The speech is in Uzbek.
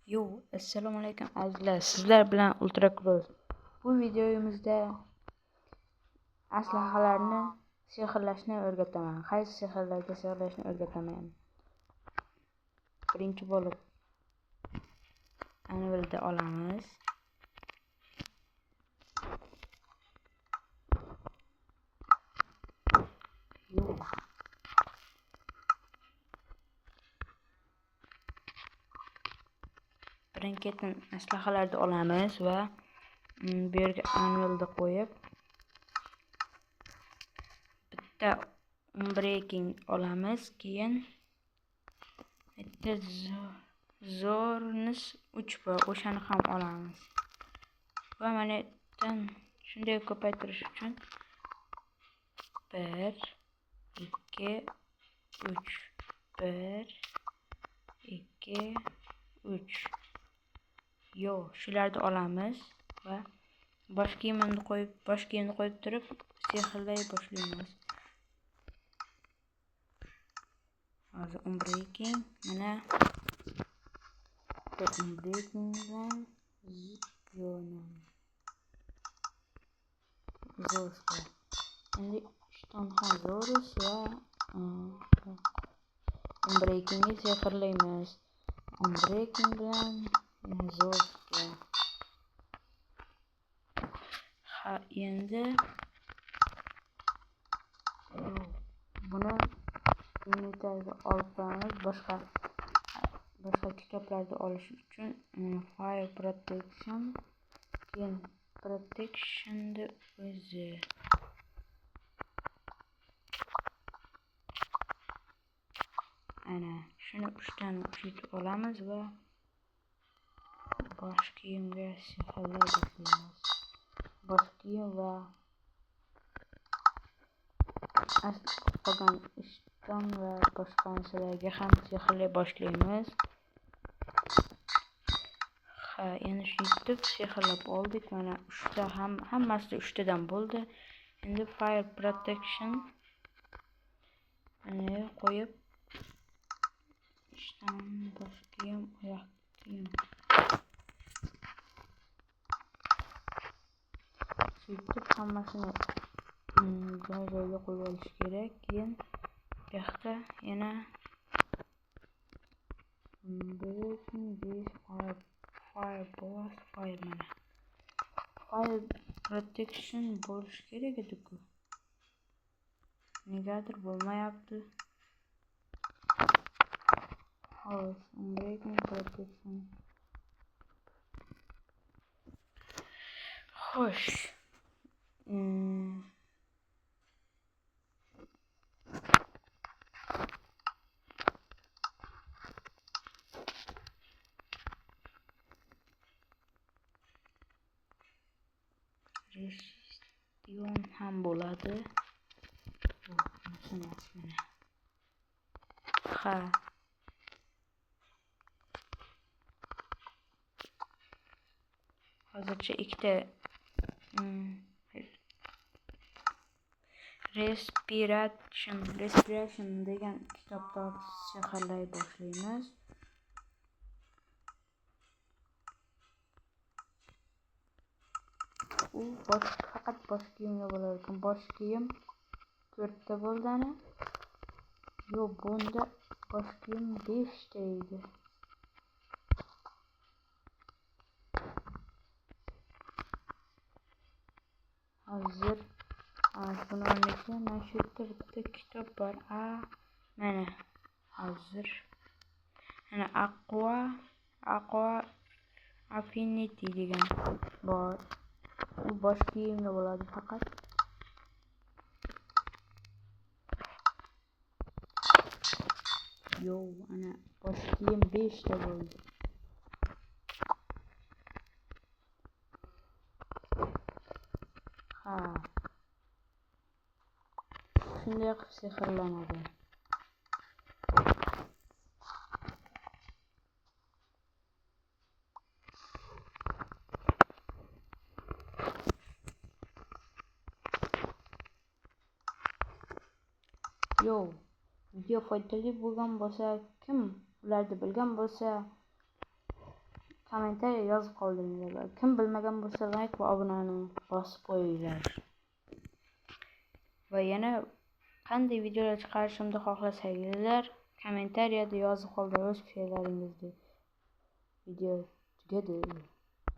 Yo, assalomu alaykum azizlar. Sizlar bilan Ultra Cross. Bu videomizda aslahalarni sehrlashni o'rgataman. Qaysi sehrlarga sehrlashni o'rgataman. Birinchi bo'lib anvilni olamiz. Birin-ketin aslahalarni olamiz va bu yerga anvilni qo'yib bitta unbreaking olamiz, keyin bitta zornis 3 bor, o'shani ham olamiz. Va mana yerdan shunday ko'paytirish uchun 1 2 3 1 2 3 Yo, shularni olamiz va bosh kiyimni qo'yib turib sehrlay boshlaymiz. Hozir unbreaking, mana bu unbreaking bilan zo'rsa. Endi ishton ham zo'rus va unbreakingni sehrlaymiz. Unbreaking bilan zo'rsa. Ha, endi buni inventariga olib qo'yamiz. Boshqa kitoblarni olish uchun fire protection, keyin protection'ni o'zi ana shuni 3 tani uchitib olamiz va bosh kiyimga sehrlay boshlaymiz. Bosh kiyim va qolgan ishton va boshqa narsalarga ham sehrlay boshlaymiz. Ha, endi shunday sehrlab oldik. Mana 3 ta hammasi 3 tadan bo'ldi. Endi fire protection mana qo'yib ishton, bosh kiyim, oyoq kiyim suyitib hammasini joy-joyiga qo'yib olish kerak. Keyin bu yoqda yana fire protection bo'lish kerak edi-ku. Negadir bo'lmayapti. Xo'sh, unbreaking protection. Xo'sh. Resistion ham bo'ladi. Ha. Hozircha ikkita respiration degan kitobda sehrlay boshlaymiz. U faqat bosh kiyimga bo'lar ekan. Bosh kiyim 4 ta bo'ldani. Yo'q, bunda bosh kiyim 5 ta edi. Hozir buni o'rniga mana shu yerda bitta kitob bor. Mana hozir mana Aqua Affinity degan bor. U bosh kiyimga bo'ladi faqat. Yo, ana bosh kiyim 5 ta bo'ldi. Ha. Shunday qilib sehrlanadi. Yo, video foydali bo'lgan bo'lsa, kim ularni bilgan bo'lsa kommentariya yozib qoldiringlar. Kim bilmagan bo'lsa like va obunani bosib qo'yinglar. Va yana qanday videolar chiqarishimni xohlasangizlar kommentariyada yozib qoldiring o'z fikrlaringizni. Video tugadi.